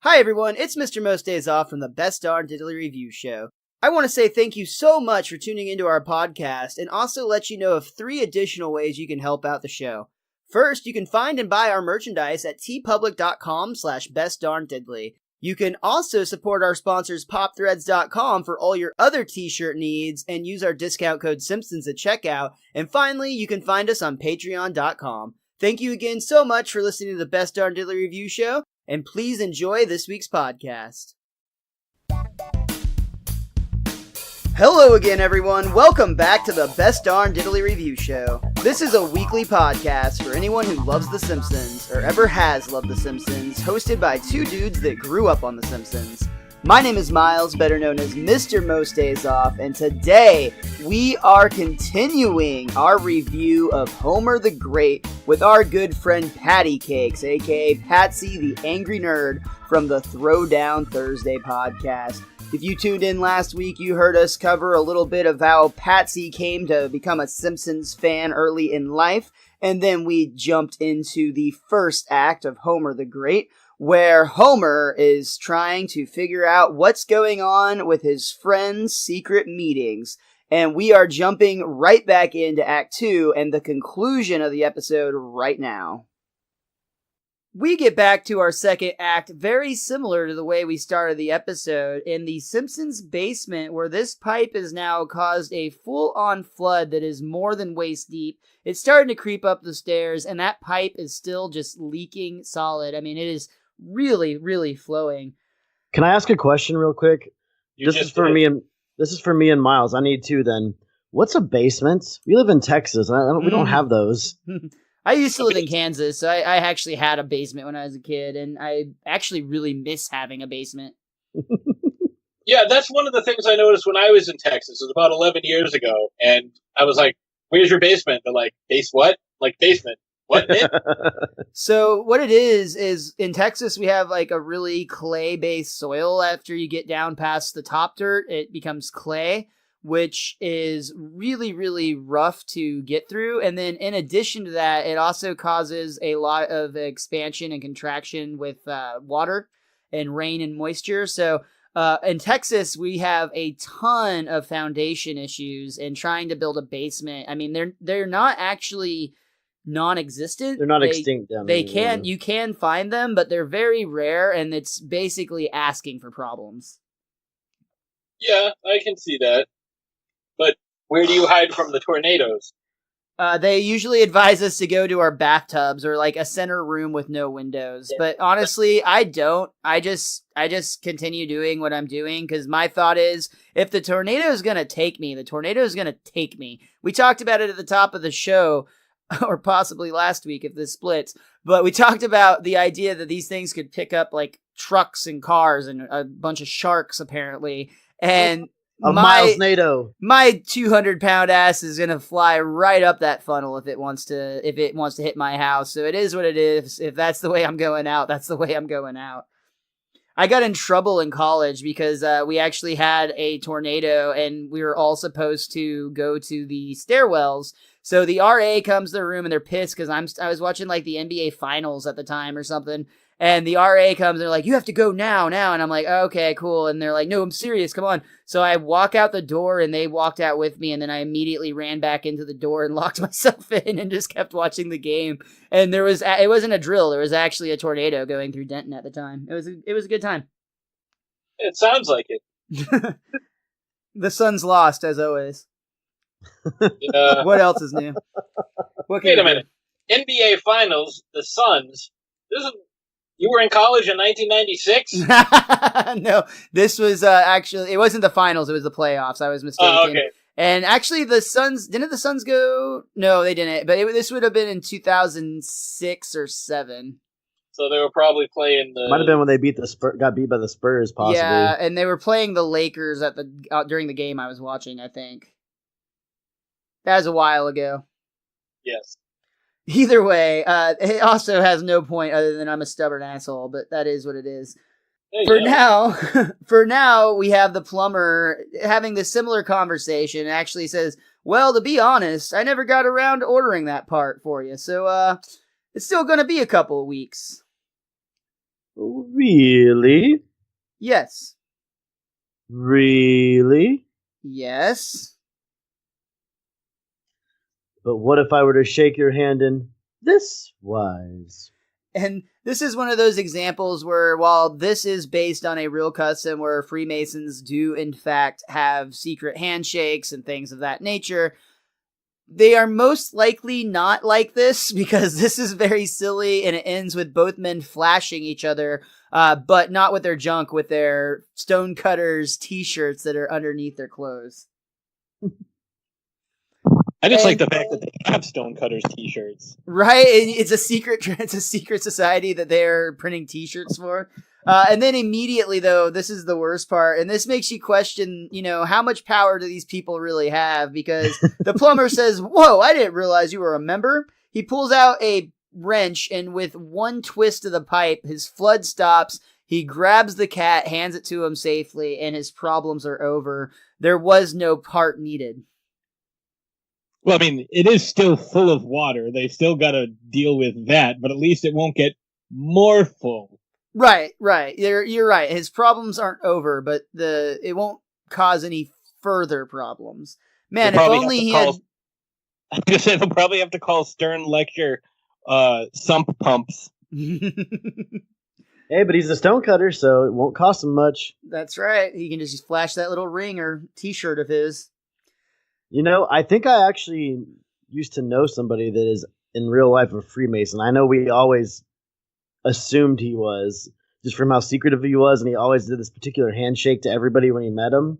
Hi everyone, it's MrMostDaysOff from the Best Darn Diddly Review Show. I want to say thank you so much for tuning into our podcast and also let you know of 3 additional ways you can help out the show. First, you can find and buy our merchandise at tpublic.com/bestdarndiddly. You can also support our sponsors popthreads.com for all your other t-shirt needs and use our discount code Simpsons at checkout. And finally, you can find us on patreon.com. Thank you again so much for listening to the Best Darn Diddly Review Show, and please enjoy this week's podcast. Hello again, everyone. Welcome back to the Best Darn Diddly Review Show. This is a weekly podcast for anyone who loves The Simpsons, or ever has loved The Simpsons, hosted by 2 dudes that grew up on The Simpsons. My name is Miles, better known as MrMostDaysOff, and today we are continuing our review of Homer the Great with our good friend Patty Cakes, aka Patsy the Angry Nerd from the Throwdown Thursday podcast. If you tuned in last week, you heard us cover a little bit of how Patsy came to become a Simpsons fan early in life, and then we jumped into the first act of Homer the Great, where Homer is trying to figure out what's going on with his friends' secret meetings. And we are jumping right back into Act 2 and the conclusion of the episode right now. We get back to our second act very similar to the way we started the episode in the Simpsons basement, where this pipe has now caused a full-on flood that is more than waist deep. It's starting to creep up the stairs, and that pipe is still just leaking solid. I mean, it is really, really flowing. Can I ask a question real quick? This is for me and Miles. I need to then. What's a basement? We live in Texas. We don't have those. I used to live in Kansas, so I actually had a basement when I was a kid, and I actually really miss having a basement. Yeah, that's one of the things I noticed when I was in Texas. It was about 11 years ago, and I was like, where's your basement? They're like, base what? Like, basement. What? So what it is in Texas, we have like a really clay-based soil. After you get down past the top dirt, it becomes clay, which is really, really rough to get through. And then in addition to that, it also causes a lot of expansion and contraction with water and rain and moisture. So in Texas, we have a ton of foundation issues, and trying to build a basement, I mean, they're not actually non-existent. They're not extinct. You can find them, but they're very rare, and it's basically asking for problems. Yeah, I can see that. But where do you hide from the tornadoes? They usually advise us to go to our bathtubs or like a center room with no windows. But honestly, I don't. I just continue doing what I'm doing, because my thought is, if the tornado is going to take me, the tornado is going to take me. We talked about it at the top of the show, or possibly last week if this splits, but we talked about the idea that these things could pick up like trucks and cars and a bunch of sharks apparently, and Miles NATO. My 200-pound ass is gonna fly right up that funnel if it wants to hit my house. So it is what it is. If that's the way I'm going out, that's the way I'm going out. I got in trouble in college because we actually had a tornado, and we were all supposed to go to the stairwells. So the RA comes to the room, and they're pissed because I was watching like the NBA finals at the time or something. And the RA comes, and they're like, you have to go now. And I'm like, oh, okay, cool. And they're like, no, I'm serious. Come on. So I walk out the door, and they walked out with me. And then I immediately ran back into the door and locked myself in and just kept watching the game. And it wasn't a drill. There was actually a tornado going through Denton at the time. It was a good time. It sounds like it. The Suns lost, as always. What else is new? Wait a minute. NBA Finals, the Suns. You were in college in 1996? No, this was actually, it wasn't the finals, it was the playoffs. I was mistaken. Oh, okay. And actually, didn't the Suns go? No, they didn't. But this would have been in 2006 or 7. So they were probably playing the. Might have been when they got beat by the Spurs, possibly. Yeah, and they were playing the Lakers during the game I was watching, I think. That was a while ago. Yes. Either way, it also has no point other than I'm a stubborn asshole, but that is what it is. For now, we have the plumber having this similar conversation. It actually says, well, to be honest, I never got around to ordering that part for you, so it's still going to be a couple of weeks. Really? Yes. Really? Yes. But what if I were to shake your hand in this wise? And this is one of those examples where, while this is based on a real custom where Freemasons do in fact have secret handshakes and things of that nature, they are most likely not like this, because this is very silly and it ends with both men flashing each other, but not with their junk, with their Stonecutters t-shirts that are underneath their clothes. I just like the fact that they have Stonecutters t-shirts. Right? It's a secret society that they're printing t-shirts for. And then immediately, though, this is the worst part, and this makes you question, how much power do these people really have? Because the plumber says, "Whoa, I didn't realize you were a member." He pulls out a wrench, and with one twist of the pipe, his flood stops. He grabs the cat, hands it to him safely, and his problems are over. There was no part needed. Well, I mean, it is still full of water. They still got to deal with that, but at least it won't get more full. Right. You're right. His problems aren't over, but it won't cause any further problems. Man, if only he had... I was going to say, they'll probably have to call Stern Lecture sump pumps. Hey, but he's a stonecutter, so it won't cost him much. That's right. He can just flash that little ring or t-shirt of his. I think I actually used to know somebody that is in real life a Freemason. I know we always assumed he was, just from how secretive he was, and he always did this particular handshake to everybody when he met him.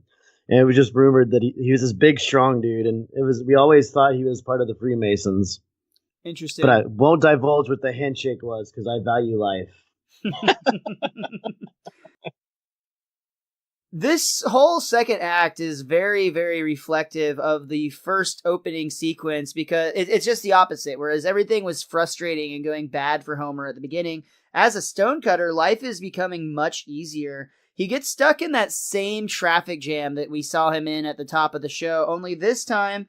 And it was just rumored that he was this big, strong dude, and we always thought he was part of the Freemasons. Interesting. But I won't divulge what the handshake was, because I value life. This whole second act is very, very reflective of the first opening sequence, because it's just the opposite. Whereas everything was frustrating and going bad for Homer at the beginning, as a stonecutter, life is becoming much easier. He gets stuck in that same traffic jam that we saw him in at the top of the show, only this time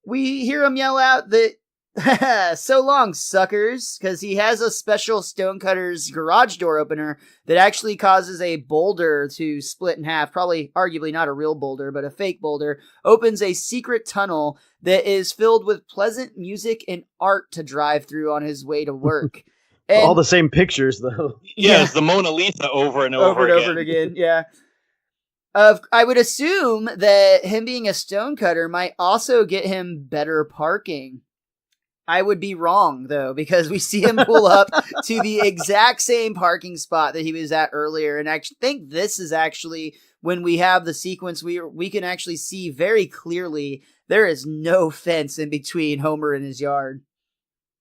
we hear him yell out that, "So long, suckers," because he has a special Stonecutter's garage door opener that actually causes a boulder to split in half. Probably, arguably not a real boulder, but a fake boulder. Opens a secret tunnel that is filled with pleasant music and art to drive through on his way to work. And, all the same pictures, though. Yeah, it's the Mona Lisa over and over again. Yeah. I would assume that him being a stonecutter might also get him better parking. I would be wrong, though, because we see him pull up to the exact same parking spot that he was at earlier. And I think this is actually when we have the sequence we can actually see very clearly there is no fence in between Homer and his yard.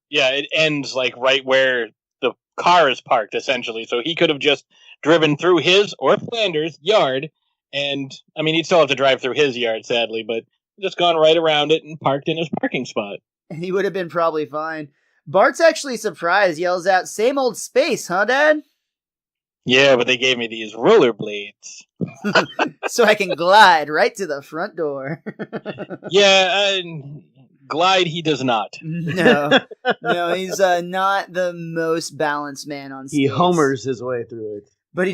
Yeah, it ends like right where the car is parked, essentially. So he could have just driven through his or Flanders' yard. And, I mean, he'd still have to drive through his yard, sadly, but just gone right around it and parked in his parking spot. He would have been probably fine. Bart's actually surprised, yells out, "Same old space, huh, Dad?" Yeah, but they gave me these rollerblades. So I can glide right to the front door. Yeah, glide he does not. No, he's not the most balanced man on stage. He homers his way through it. But he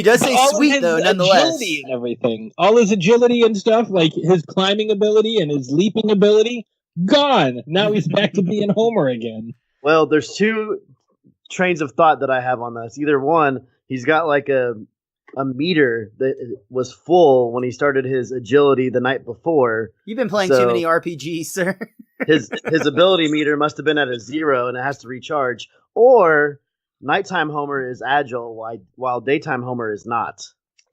does say sweet, though, nonetheless. Agility and everything. All his agility and stuff, like his climbing ability and his leaping ability, gone. Now he's back to being Homer again. Well, there's two trains of thought that I have on this. Either one, he's got like a meter that was full when he started his agility the night before. You've been playing too many RPGs, sir. his ability meter must have been at a 0 and it has to recharge. Or nighttime Homer is agile while daytime Homer is not.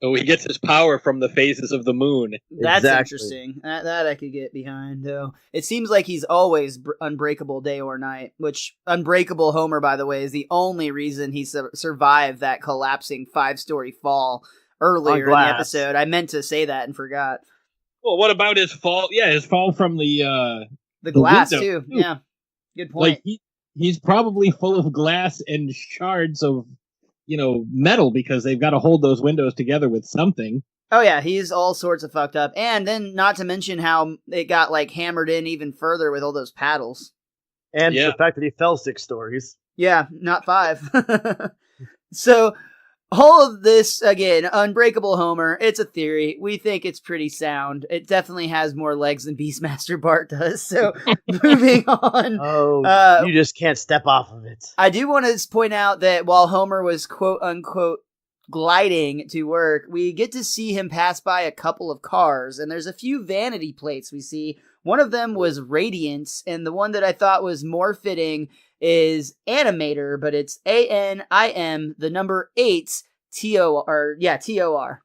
Oh, he gets his power from the phases of the moon. That's interesting. That I could get behind, though. It seems like he's always unbreakable day or night, which Unbreakable Homer, by the way, is the only reason he survived that collapsing 5-story fall earlier in the episode. I meant to say that and forgot. Well, what about his fall? Yeah, his fall from the glass, window, too. Yeah, good point. Like, he's probably full of glass and shards of metal, because they've got to hold those windows together with something. Oh yeah, he's all sorts of fucked up. And then not to mention how it got like hammered in even further with all those paddles. And the fact that he fell 6 stories. Yeah, not 5. So all of this, again, Unbreakable Homer, it's a theory. We think it's pretty sound. It definitely has more legs than Beastmaster Bart does. So moving on. Oh, you just can't step off of it. I do want to point out that while Homer was quote unquote gliding to work, we get to see him pass by a couple of cars, and there's a few vanity plates we see. One of them was Radiance, and the one that I thought was more fitting is Animator, but it's ANIM, the number 8, TOR. Yeah, TOR.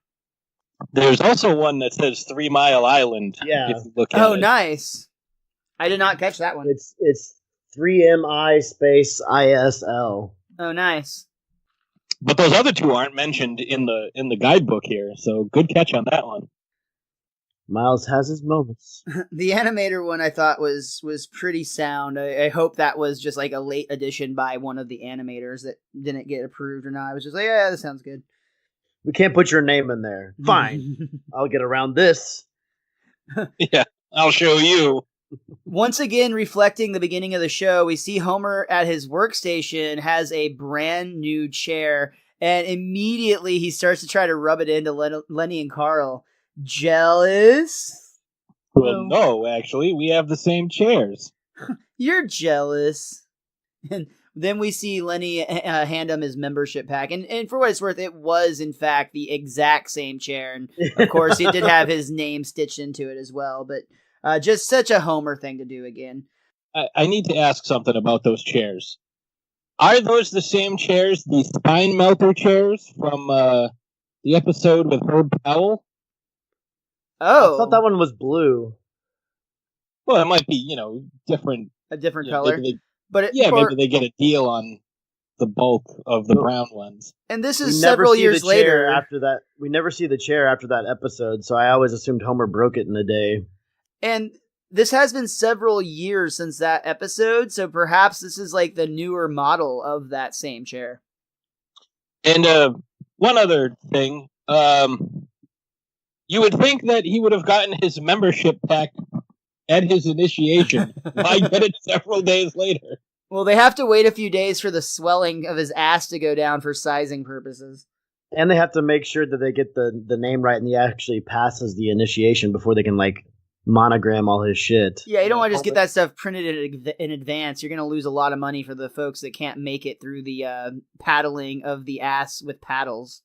There's also one that says 3 Mile Island. Yeah. If you look at it. Nice. I did not catch that one. It's 3MI space ISL. Oh, nice. But those other two aren't mentioned in the guidebook here, so good catch on that one. Miles has his moments. The Animator one I thought was pretty sound. I hope that was just like a late addition by one of the animators that didn't get approved or not. I was just like, yeah, that sounds good. We can't put your name in there. Fine. I'll get around this. Yeah, I'll show you. Once again, reflecting the beginning of the show, we see Homer at his workstation has a brand new chair, and immediately he starts to try to rub it into Lenny and Carl. Jealous? Well, no, actually, we have the same chairs. You're jealous. And then we see Lenny hand him his membership pack. And for what it's worth, it was, in fact, the exact same chair. And, of course, he did have his name stitched into it as well. But just such a Homer thing to do again. I need to ask something about those chairs. Are those the same chairs, the spine melter chairs from the episode with Herb Powell? Oh. I thought that one was blue. Well, it might be, different. A different color. Maybe But maybe they get a deal on the bulk of the brown ones. And this is several years later. After that, we never see the chair after that episode, so I always assumed Homer broke it in a day. And this has been several years since that episode, so perhaps this is like the newer model of that same chair. And one other thing, you would think that he would have gotten his membership pack at his initiation. Why get it several days later? Well, they have to wait a few days for the swelling of his ass to go down for sizing purposes. And they have to make sure that they get the name right and he actually passes the initiation before they can, monogram all his shit. Yeah, you don't want to just get that stuff printed in advance. You're going to lose a lot of money for the folks that can't make it through the paddling of the ass with paddles.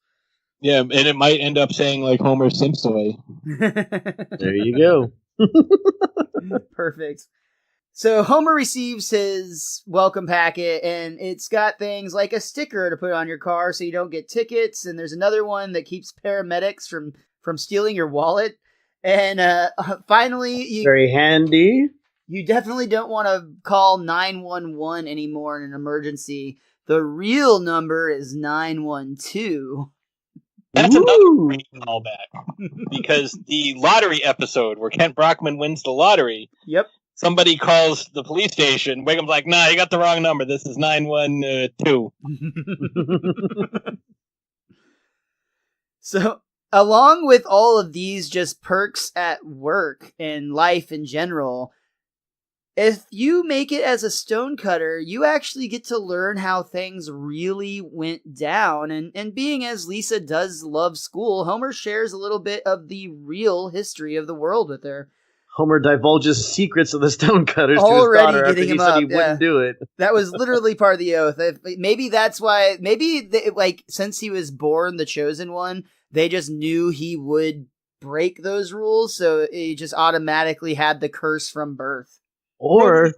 Yeah, and it might end up saying, Homer Simpson. There you go. Perfect. So Homer receives his welcome packet, and it's got things like a sticker to put on your car so you don't get tickets, and there's another one that keeps paramedics from stealing your wallet. And finally, very handy. You definitely don't want to call 911 anymore in an emergency. The real number is 912. That's another great callback. Because the lottery episode where Kent Brockman wins the lottery. Yep. Somebody calls the police station. Wigham's like, nah, you got the wrong number. This is 912. So, along with all of these just perks at work and life in general, if you make it as a stonecutter, you actually get to learn how things really went down. And being as Lisa does love school, Homer shares a little bit of the real history of the world with her. Homer divulges secrets of the stonecutters to his daughter after he said he wouldn't do it. That was literally part of the oath. Maybe that's why, since he was born the chosen one, they just knew he would break those rules, so he just automatically had the curse from birth. Or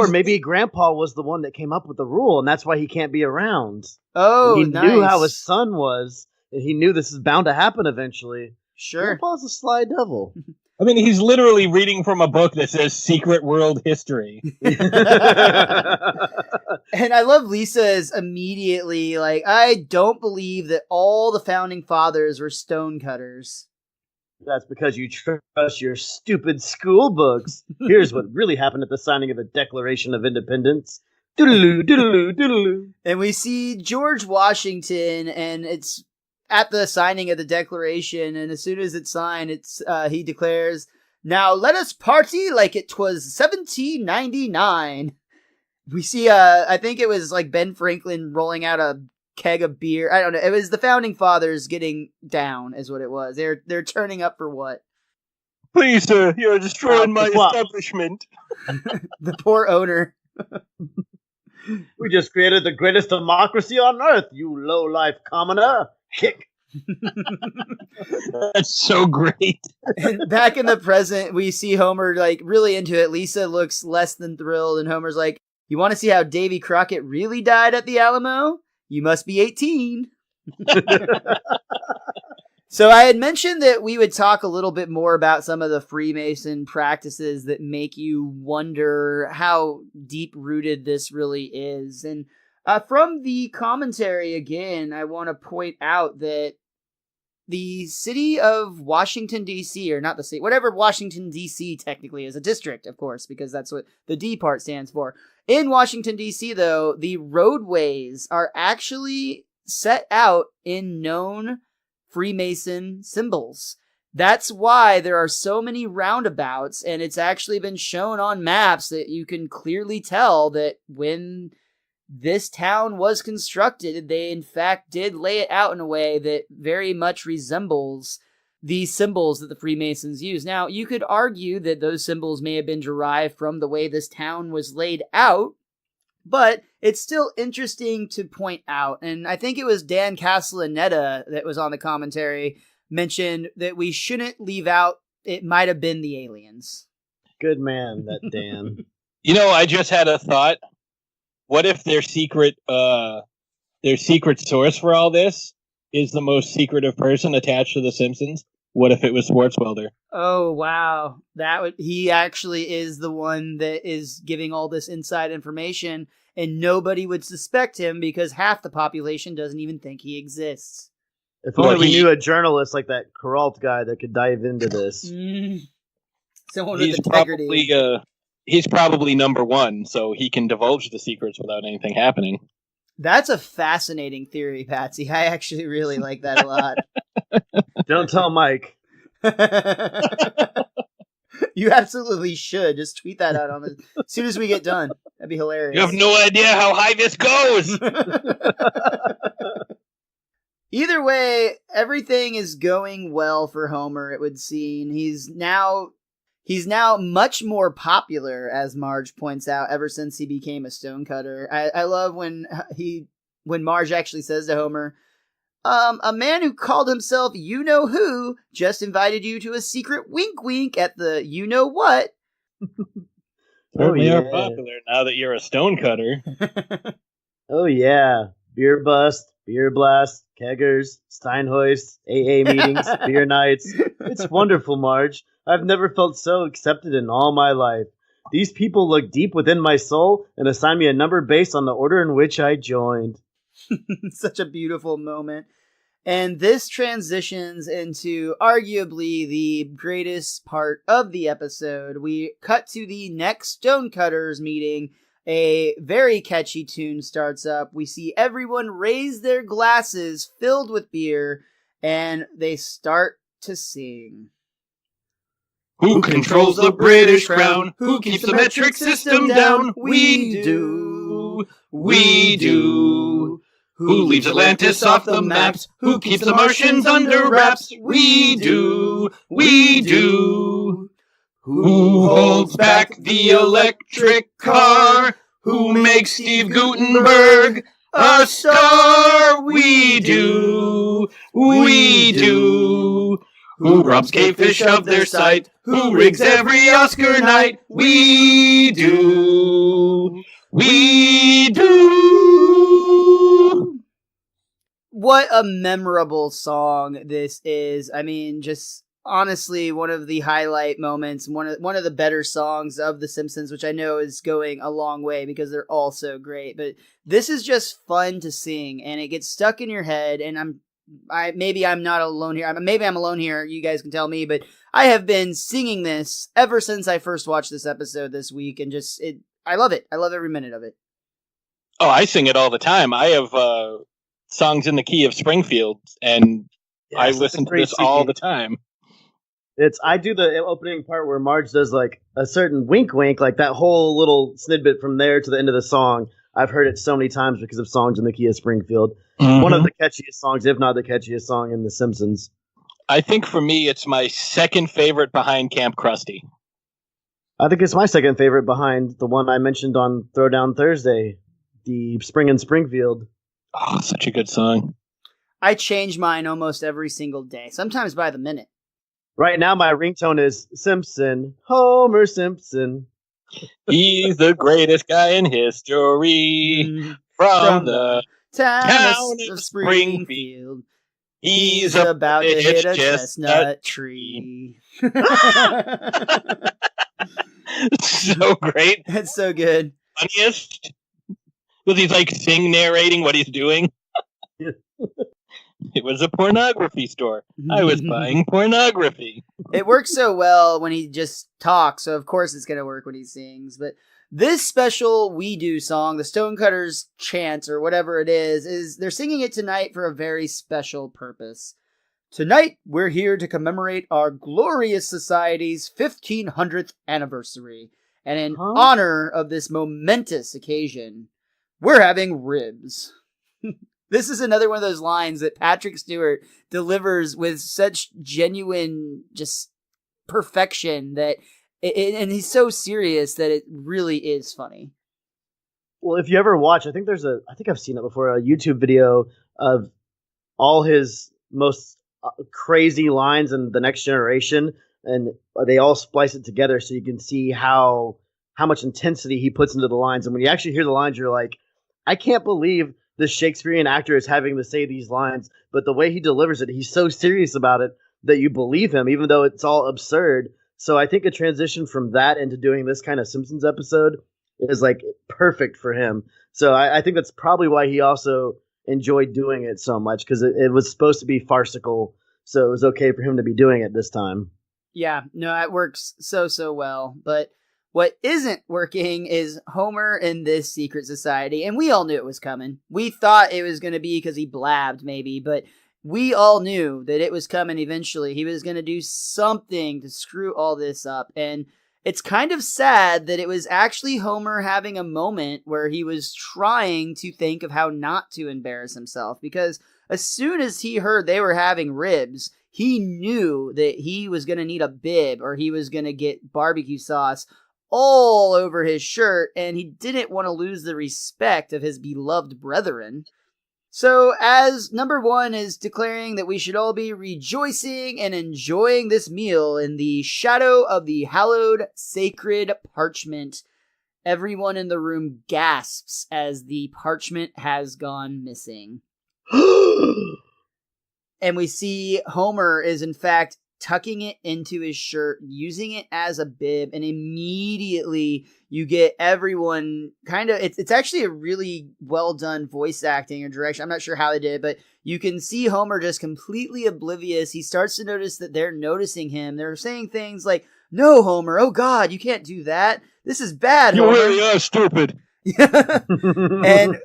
maybe Grandpa was the one that came up with the rule, and that's why he can't be around. Oh, he nice. knew how his son was, and he knew this is bound to happen evetually. Sure. Grandpa's a sly devil. I mean, he's literally reading from a book that says Secret World History. And I love Lisa's immediately I don't believe that all the founding fathers were stonecutters. That's because you trust your stupid school books. Here's what really happened at the signing of the Declaration of Independence. Doodaloo, doodaloo, doodaloo. And we see George Washington, and it's at the signing of the Declaration, and as soon as it's signed, he declares, "Now let us party like it was 1799. We see, I think it was Ben Franklin rolling out a keg of beer. I don't know. It was the founding fathers getting down, is what it was. They're turning up for what? Please, sir, you're destroying my What? establishment. The poor owner. We just created the greatest democracy on earth, you low-life commoner. Kick. That's so great. And back in the present, we see Homer like really into it. Lisa looks less than thrilled, and Homer's like, "You want to see how Davy Crockett really died at the Alamo? You must be 18." So I had mentioned that we would talk a little bit more about some of the Freemason practices that make you wonder how deep-rooted this really is. And from the commentary, again, I want to point out that the city of Washington, D.C., or not the city, whatever Washington, D.C. technically is, a district, of course, because that's what the D part stands for. In Washington, D.C., though, the roadways are actually set out in known Freemason symbols. That's why there are so many roundabouts, and it's actually been shown on maps that you can clearly tell that when this town was constructed, they in fact did lay it out in a way that very much resembles the symbols that the Freemasons use. Now, you could argue that those symbols may have been derived from the way this town was laid out, but it's still interesting to point out, and I think it was Dan Castellaneta that was on the commentary, mentioned that we shouldn't leave out, it might have been the aliens. Good man, that Dan. You know, I just had a thought. What if their secret source for all this is the most secretive person attached to The Simpsons? What if it was Swartzwelder? Oh, wow. He actually is the one that is giving all this inside information, and nobody would suspect him because half the population doesn't even think he exists. If only we knew a journalist like that Kuralt guy that could dive into this. Someone with integrity. He's probably number one, so he can divulge the secrets without anything happening. That's a fascinating theory, Patsy. I actually really like that a lot. Don't tell Mike. You absolutely should. Just tweet that out as soon as we get done. That'd be hilarious. You have no idea how high this goes! Either way, everything is going well for Homer, it would seem. He's now much more popular, as Marge points out, ever since he became a stonecutter. I love when Marge actually says to Homer, a man who called himself you-know-who just invited you to a secret wink-wink at the you-know-what. Certainly are popular now that you're a stonecutter. Oh, yeah. Beer bust, beer blast, keggers, Steinhoist, AA meetings, beer nights. It's wonderful, Marge. I've never felt so accepted in all my life. These people look deep within my soul and assign me a number based on the order in which I joined. Such a beautiful moment. And this transitions into arguably the greatest part of the episode. We cut to the next Stonecutters meeting. A very catchy tune starts up. We see everyone raise their glasses filled with beer, and they start to sing. Who controls the British crown? Who keeps the metric system down? We do. We do. Who leaves Atlantis off the maps? Who keeps the Martians under wraps? We do. We do. Who holds back the electric car? Who makes Steve Gutenberg a star? We do. We do. Who robs cavefish of their sight? Who rigs every Oscar night? We do. We do. What a memorable song this is. I mean, just honestly, one of the highlight moments, one of the better songs of The Simpsons, which I know is going a long way because they're all so great. But this is just fun to sing, and it gets stuck in your head. And maybe I'm not alone here. Maybe I'm alone here. You guys can tell me, but I have been singing this ever since I first watched this episode this week, and I love it. I love every minute of it. Oh, I sing it all the time. I have songs in the key of Springfield, and I listen to this all the time. I do the opening part where Marge does like a certain wink wink, like that whole little snippet from there to the end of the song. I've heard it so many times because of Songs in the Key of Springfield. Mm-hmm. One of the catchiest songs, if not the catchiest song in The Simpsons. I think for me, it's my second favorite behind Camp Krusty. I think it's my second favorite behind the one I mentioned on Throwdown Thursday, the Spring in Springfield. Oh, such a good song. I change mine almost every single day, sometimes by the minute. Right now, my ringtone is Simpson, Homer Simpson. He's the greatest guy in history. From the town of Springfield. He's about to hit a chestnut tree. So great. That's so good. Funniest. Was he's like narrating what he's doing? It was a pornography store. I was buying pornography. It works so well when he just talks, so of course it's going to work when he sings. But this special We Do song, the Stonecutters chant, or whatever it is they're singing it tonight for a very special purpose. Tonight, we're here to commemorate our glorious society's 1500th anniversary. And in honor of this momentous occasion, we're having ribs. This is another one of those lines that Patrick Stewart delivers with such genuine just perfection that, and he's so serious that it really is funny. Well, if you ever watch, I think I've seen it before, a YouTube video of all his most crazy lines in The Next Generation, and they all splice it together so you can see how much intensity he puts into the lines. And when you actually hear the lines, you're like, I can't believe this Shakespearean actor is having to say these lines, but the way he delivers it, he's so serious about it that you believe him, even though it's all absurd. So I think a transition from that into doing this kind of Simpsons episode is like perfect for him. So I think that's probably why he also enjoyed doing it so much, because it was supposed to be farcical, so it was okay for him to be doing it this time. Yeah, no, it works so well, but what isn't working is Homer in this secret society, and we all knew it was coming. We thought it was going to be because he blabbed, maybe, but we all knew that it was coming eventually. He was going to do something to screw all this up, and it's kind of sad that it was actually Homer having a moment where he was trying to think of how not to embarrass himself, because as soon as he heard they were having ribs, he knew that he was going to need a bib, or he was going to get barbecue sauce all over his shirt, and he didn't want to lose the respect of his beloved brethren. So, as number one is declaring that we should all be rejoicing and enjoying this meal in the shadow of the hallowed sacred parchment, everyone in the room gasps as the parchment has gone missing. And we see Homer is in fact tucking it into his shirt, using it as a bib, and immediately you get everyone kind of, it's actually a really well done voice acting or direction. I'm not sure how they did it, but you can see Homer just completely oblivious. He starts to notice that they're noticing him. They're saying things like, "No, Homer, oh God, you can't do that. This is bad, Homer. You really are stupid." And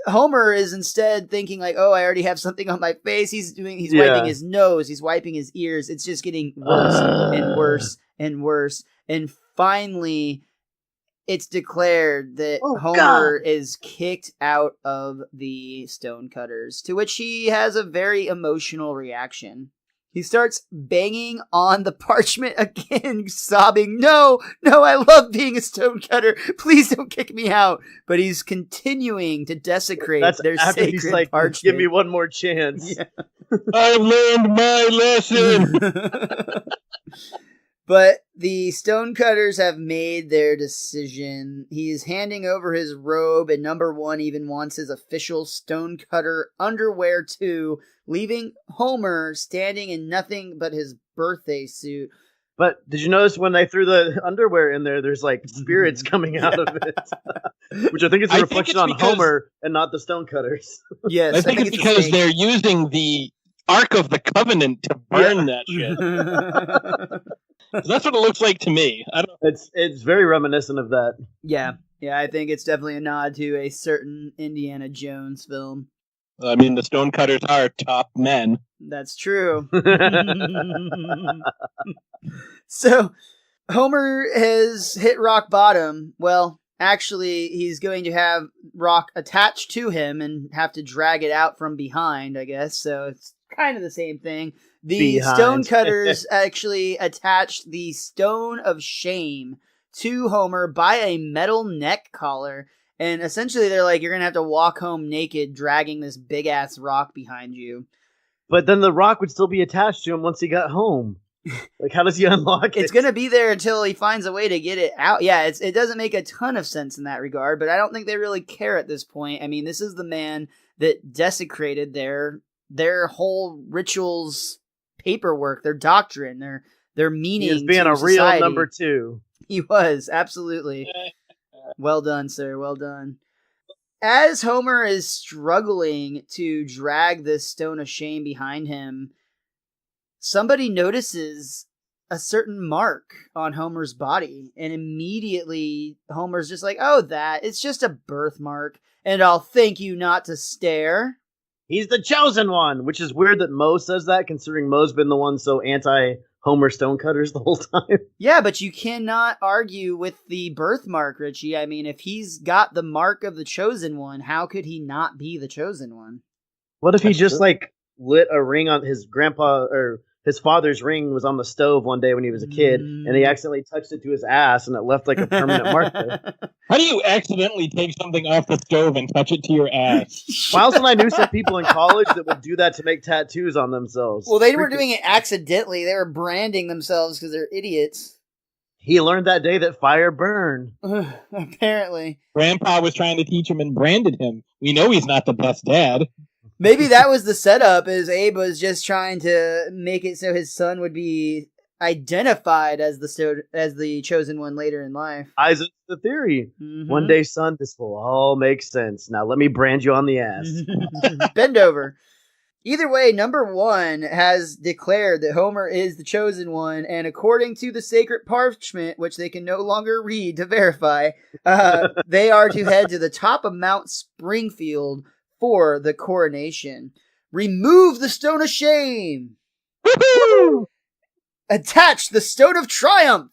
Homer is instead thinking like, "Oh, I already have something on my face." He's wiping his nose, he's wiping his ears. It's just getting worse and worse and worse. And finally, it's declared that Homer is kicked out of the Stonecutters, to which he has a very emotional reaction. He starts banging on the parchment again, sobbing, no, I love being a stonecutter. Please don't kick me out. But he's continuing to desecrate their sacred he's like, parchment. Give me one more chance. Yeah. I've learned my lesson. But the Stonecutters have made their decision. He is handing over his robe, and number one even wants his official Stonecutter underwear too, leaving Homer standing in nothing but his birthday suit. But did you notice when they threw the underwear in there, there's like spirits coming out of it? Which I think is a reflection on Homer and not the Stonecutters. Yes, I think it's because they're using the Ark of the Covenant to burn that shit. That's what it looks like to me. I don't. It's very reminiscent of that. Yeah, I think it's definitely a nod to a certain Indiana Jones film. I mean, the Stonecutters are top men. That's true. So, Homer has hit rock bottom. Well, Actually, he's going to have rock attached to him and have to drag it out from behind, I guess. So it's kind of the same thing. The stonecutters actually attached the Stone of Shame to Homer by a metal neck collar. And essentially they're like, you're going to have to walk home naked dragging this big-ass rock behind you. But then the rock would still be attached to him once he got home. Like, how does he unlock it? It's going to be there until he finds a way to get it out. Yeah, it doesn't make a ton of sense in that regard, but I don't think they really care at this point. I mean, this is the man that desecrated their whole rituals paperwork, their doctrine, their meaning. He was being a society. Real number two. He was, absolutely. Well done, sir. Well done. As Homer is struggling to drag this Stone of Shame behind him, somebody notices a certain mark on Homer's body, and immediately Homer's just like, oh, it's just a birthmark, and I'll thank you not to stare. He's the chosen one, which is weird that Moe says that, considering Moe's been the one so anti-Homer Stonecutters the whole time. Yeah, but you cannot argue with the birthmark, Richie. I mean, if he's got the mark of the chosen one, how could he not be the chosen one? What if he just, like, lit a ring on his grandpa, or his father's ring was on the stove one day when he was a kid, and he accidentally touched it to his ass, and it left, like, a permanent mark there. How do you accidentally take something off the stove and touch it to your ass? Miles and I knew some people in college that would do that to make tattoos on themselves. Well, they were doing it accidentally. They were branding themselves because they're idiots. He learned that day that fire burned. Apparently. Grandpa was trying to teach him and branded him. We know he's not the best dad. Maybe that was the setup, is Abe was just trying to make it so his son would be identified as the chosen one later in life. Eyes into the theory. Mm-hmm. One day, son, this will all make sense. Now let me brand you on the ass. Bend over. Either way, number one has declared that Homer is the chosen one, and according to the sacred parchment, which they can no longer read to verify, they are to head to the top of Mount Springfield for the coronation. Remove the Stone of Shame. Woohoo! Attach the Stone of Triumph.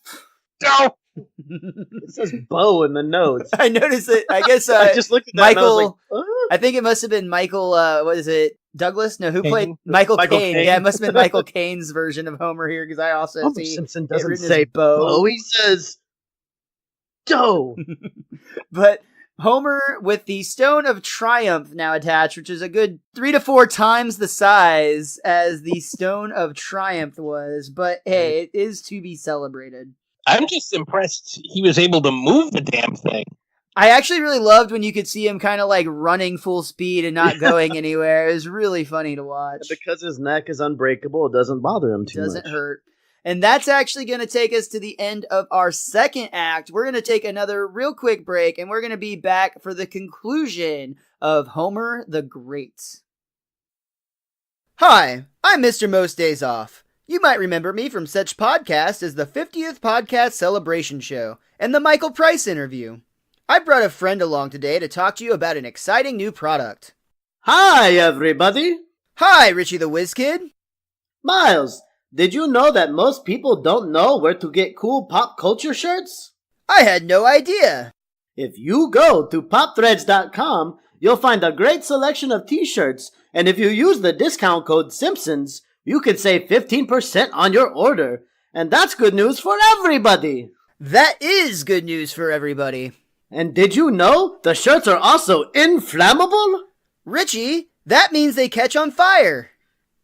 No. It says Bo in the notes. I noticed it. I guess I just looked at that Michael. and I was like, I think it must have been Michael. What is it? Douglas? No, who Caine. played Michael Michael Caine? Caine. Yeah, it must have been Michael Caine's version of Homer here, because I also Homer see Simpson it doesn't written say as Bo. Bo. He says Doe. But Homer with the Stone of Triumph now attached, which is a good 3 to 4 times the size as the Stone of Triumph was. But hey, it is to be celebrated. I'm just impressed he was able to move the damn thing. I actually really loved when you could see him kind of like running full speed and not going anywhere. It was really funny to watch. Because his neck is unbreakable, it doesn't bother him too much. Doesn't hurt. And that's actually going to take us to the end of our second act. We're going to take another real quick break, and we're going to be back for the conclusion of Homer the Great. Hi, I'm MrMostDaysOff. You might remember me from such podcasts as the 50th Podcast Celebration Show and the Michael Price interview. I brought a friend along today to talk to you about an exciting new product. Hi, everybody. Hi, Richie the WizKid. Miles, did you know that most people don't know where to get cool pop culture shirts? I had no idea. If you go to popthreads.com, you'll find a great selection of t-shirts, and if you use the discount code Simpsons, you can save 15% on your order. And that's good news for everybody. That is good news for everybody. And did you know the shirts are also inflammable? Richie, that means they catch on fire.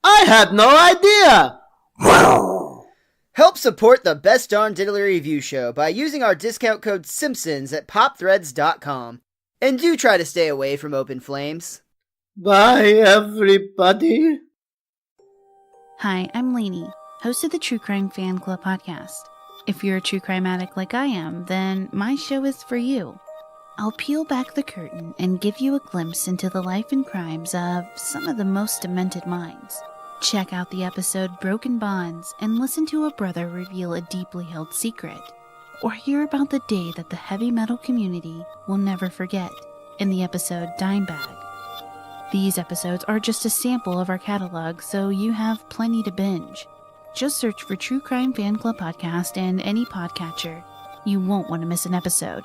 I had no idea. Wow. Help support the Best Darn Diddly Review Show by using our discount code Simpsons at popthreads.com. And do try to stay away from open flames. Bye, everybody. Hi, I'm Lainey, host of the True Crime Fan Club podcast. If you're a true crime addict like I am, then my show is for you. I'll peel back the curtain and give you a glimpse into the life and crimes of some of the most demented minds. Check out the episode Broken Bonds and listen to a brother reveal a deeply held secret. Or hear about the day that the heavy metal community will never forget in the episode Dime Bag. These episodes are just a sample of our catalog, so you have plenty to binge. Just search for True Crime Fan Club Podcast in any podcatcher. You won't want to miss an episode.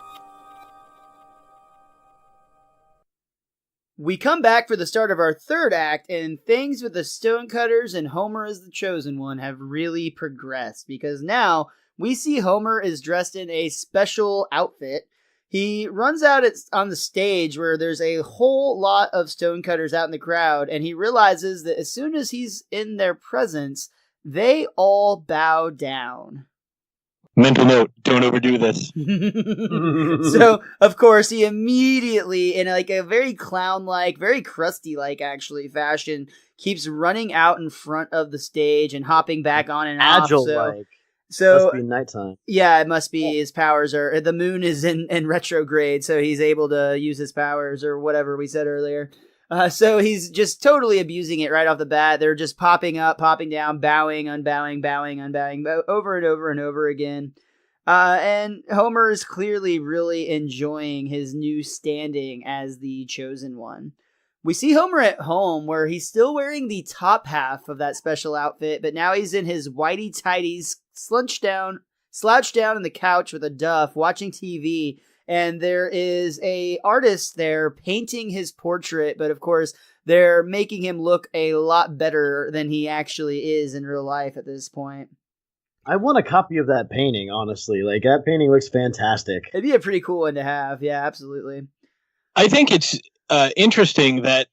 We come back for the start of our third act, and things with the Stonecutters and Homer as the Chosen One have really progressed, because now we see Homer is dressed in a special outfit. He runs out on the stage where there's a whole lot of Stonecutters out in the crowd, and he realizes that as soon as he's in their presence, they all bow down. Mental note, don't overdo this. So, of course, he immediately, in like a very clown-like, very Krusty-like, actually, fashion, keeps running out in front of the stage and hopping back on and off. Agile-like. So, must be nighttime. Yeah, it must be. His powers are... The moon is in retrograde, so he's able to use his powers, or whatever we said earlier. So he's just totally abusing it right off the bat. They're just popping up, popping down, bowing, unbowing, bowing, unbowing, over and over and over again. And Homer is clearly really enjoying his new standing as the Chosen One. We see Homer at home, where he's still wearing the top half of that special outfit, but now he's in his whitey-tighties, slouched down on the couch with a duff, watching TV. And there is a artist there painting his portrait, but of course, they're making him look a lot better than he actually is in real life at this point. I want a copy of that painting, honestly. Like, that painting looks fantastic. It'd be a pretty cool one to have. Yeah, absolutely. I think it's interesting that,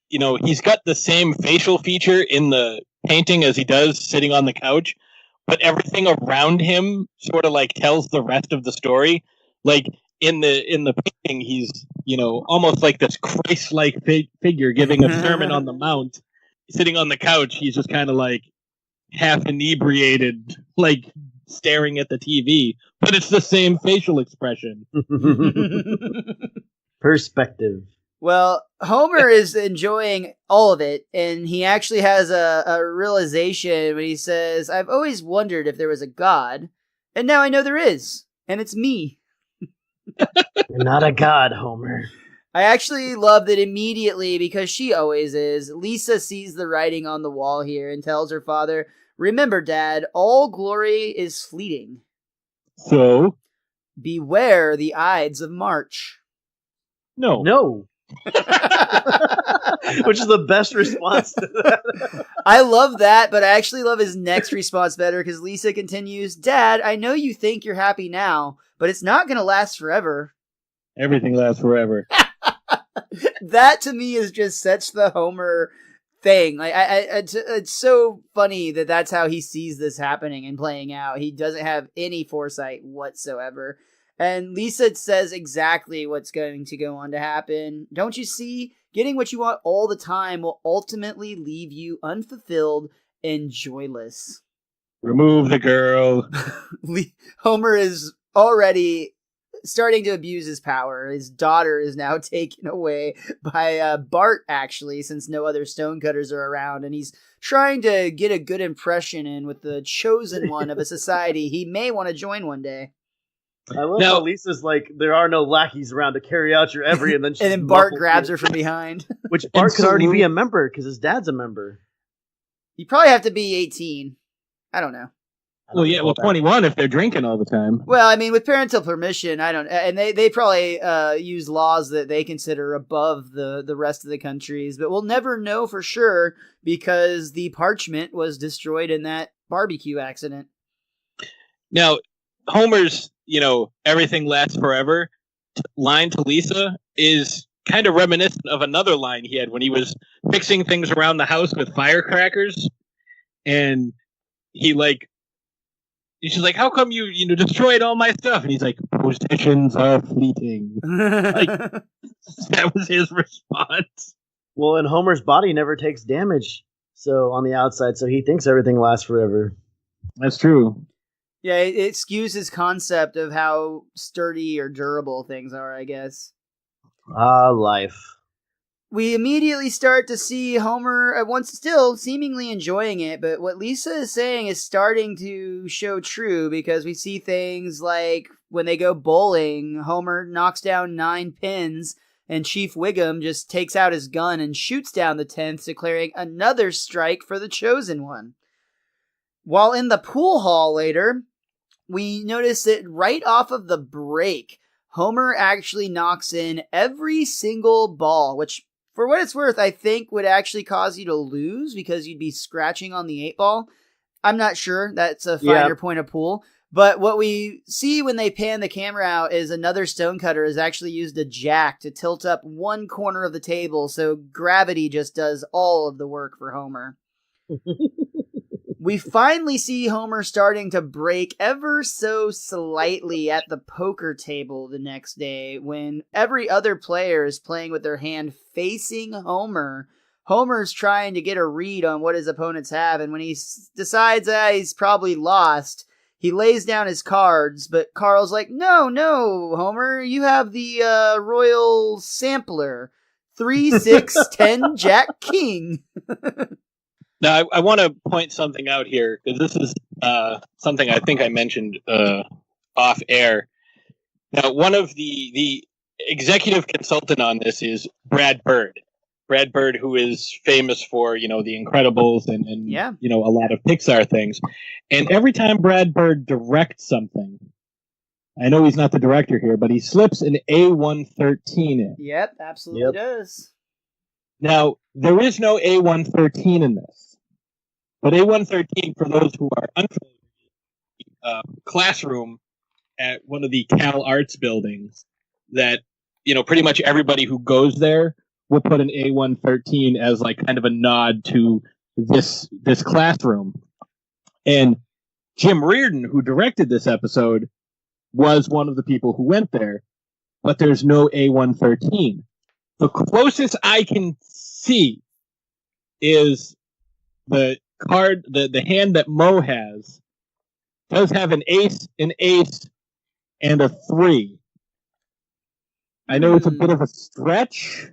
he's got the same facial feature in the painting as he does sitting on the couch, but everything around him sort of like tells the rest of the story. Like in the painting, he's almost like this Christ-like figure giving a sermon on the mount. Sitting on the couch, he's just kind of like half inebriated, like staring at the TV. But it's the same facial expression. Perspective. Well, Homer is enjoying all of it, and he actually has a realization when he says, "I've always wondered if there was a God, and now I know there is, and it's me." You're not a god, Homer. I actually loved it immediately because she always is. Lisa sees the writing on the wall here and tells her father, "Remember, Dad, all glory is fleeting. So? Beware the Ides of March." No. No. Which is the best response to that. I love that, but I actually love his next response better because Lisa continues, "Dad, I know you think you're happy now, but it's not going to last forever." Everything lasts forever. That to me is just such the Homer thing. Like, it's so funny that that's how he sees this happening and playing out. He doesn't have any foresight whatsoever. And Lisa says exactly what's going to go on to happen. Don't you see? Getting what you want all the time will ultimately leave you unfulfilled and joyless. Remove the girl. Homer is already starting to abuse his power. His daughter is now taken away by Bart, actually, since no other Stonecutters are around, and he's trying to get a good impression in with the chosen one of a society he may want to join one day. I love how Lisa's like, there are no lackeys around to carry out your every, and then and then Bart grabs her from behind. Which Bart could already be a member, because his dad's a member. You probably have to be 18. I don't know. Well, yeah, 21 if they're drinking all the time. Well, I mean, with parental permission, I don't... And they probably use laws that they consider above the rest of the countries, but we'll never know for sure because the parchment was destroyed in that barbecue accident. Now, Homer's, everything lasts forever line to Lisa is kind of reminiscent of another line he had when he was fixing things around the house with firecrackers. And she's like, how come you destroyed all my stuff? And he's like, possessions are fleeting. That was his response. Well, and Homer's body never takes damage on the outside, so he thinks everything lasts forever. That's true. Yeah, it skews his concept of how sturdy or durable things are, I guess. Life. We immediately start to see Homer once still seemingly enjoying it, but what Lisa is saying is starting to show true because we see things like when they go bowling, Homer knocks down 9 pins and Chief Wiggum just takes out his gun and shoots down the 10th, declaring another strike for the chosen one. While in the pool hall later, we notice that right off of the break, Homer actually knocks in every single ball, which for what it's worth, I think would actually cause you to lose because you'd be scratching on the 8-ball. I'm not sure. That's a finer point of pool. But what we see when they pan the camera out is another stonecutter has actually used a jack to tilt up one corner of the table, so gravity just does all of the work for Homer. We finally see Homer starting to break ever so slightly at the poker table the next day when every other player is playing with their hand facing Homer. Homer's trying to get a read on what his opponents have, and when he decides he's probably lost, he lays down his cards, but Carl's like, no, Homer, you have the royal sampler. 3, 6, 10, Jack, King. Now, I want to point something out here, because this is something I think I mentioned off air. Now, one of the executive consultant on this is Brad Bird. Brad Bird, who is famous for, The Incredibles and a lot of Pixar things. And every time Brad Bird directs something, I know he's not the director here, but he slips an A113 in. Yep, absolutely does. Now, there is no A113 in this. But A113, for those who are unfamiliar, classroom at one of the Cal Arts buildings that, pretty much everybody who goes there will put an A113 as like kind of a nod to this classroom. And Jim Reardon, who directed this episode, was one of the people who went there, but there's no A113. The closest I can see is the card, the hand that Mo has does have an ace, and a 3. I know it's a bit of a stretch,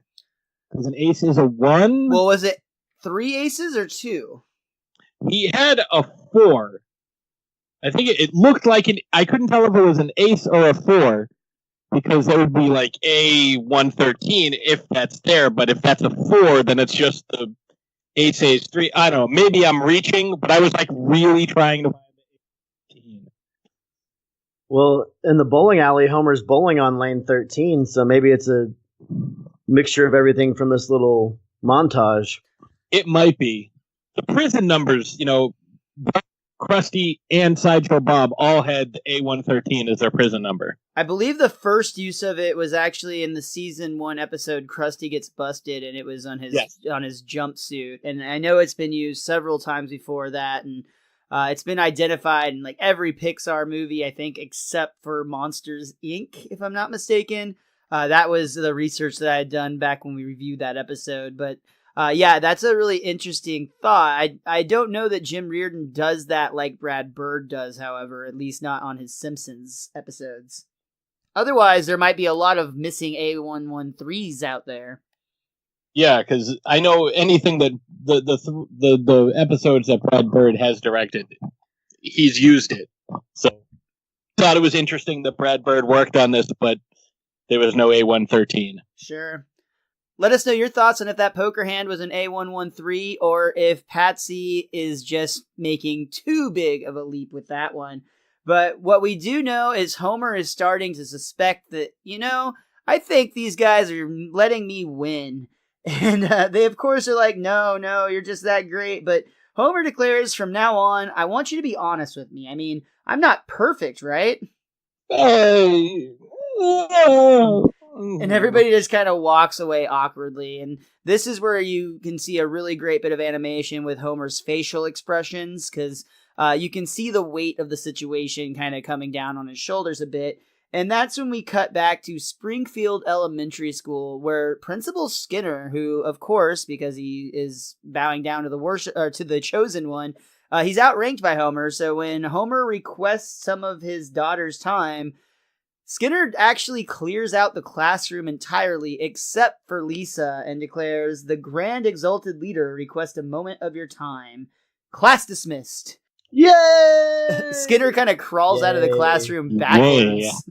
because an ace is a 1. Well, was it 3 aces or 2? He had a 4. I think it looked like I couldn't tell if it was an ace or a 4, because that would be like A113 if that's there, but if that's a 4, then it's just the ace, 3. I don't know, maybe I'm reaching, but I was like really trying to find the 18. Well, in the bowling alley, Homer's bowling on lane 13, so maybe it's a mixture of everything from this little montage. It might be. The prison numbers, Krusty and Sideshow Bob all had the A113 as their prison number. I believe the first use of it was actually in the season 1 episode Krusty Gets Busted, and it was on his jumpsuit. And I know it's been used several times before that, and it's been identified in like every Pixar movie, I think, except for Monsters, Inc., if I'm not mistaken. That was the research that I had done back when we reviewed that episode. But that's a really interesting thought. I don't know that Jim Reardon does that like Brad Bird does, however, at least not on his Simpsons episodes. Otherwise, there might be a lot of missing A113s out there. Yeah, because I know anything that the episodes that Brad Bird has directed, he's used it. So thought it was interesting that Brad Bird worked on this, but there was no A113. Sure. Let us know your thoughts on if that poker hand was an A113 or if Patsy is just making too big of a leap with that one. But what we do know is Homer is starting to suspect that, I think these guys are letting me win. And they, of course, are like, no, you're just that great. But Homer declares from now on, I want you to be honest with me. I mean, I'm not perfect, right? Hey. And everybody just kind of walks away awkwardly. And this is where you can see a really great bit of animation with Homer's facial expressions, because you can see the weight of the situation kind of coming down on his shoulders a bit. And that's when we cut back to Springfield Elementary School, where Principal Skinner, who, of course, because he is bowing down to the chosen one, he's outranked by Homer. So when Homer requests some of his daughter's time, Skinner actually clears out the classroom entirely except for Lisa and declares, "The grand exalted leader requests a moment of your time. Class dismissed." Yay! Skinner kind of crawls out of the classroom backwards.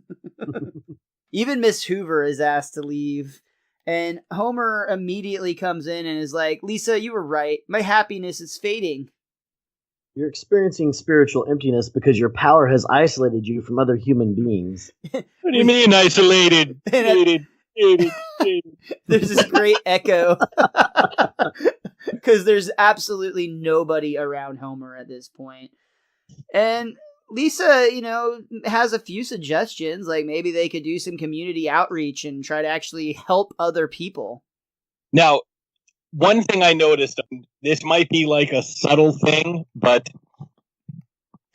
Even Miss Hoover is asked to leave. And Homer immediately comes in and is like, "Lisa, you were right. My happiness is fading." You're experiencing spiritual emptiness because your power has isolated you from other human beings. What do you mean isolated? There's this great echo. Because there's absolutely nobody around Homer at this point. And Lisa, has a few suggestions, like maybe they could do some community outreach and try to actually help other people. Now, one thing I noticed, this might be like a subtle thing, but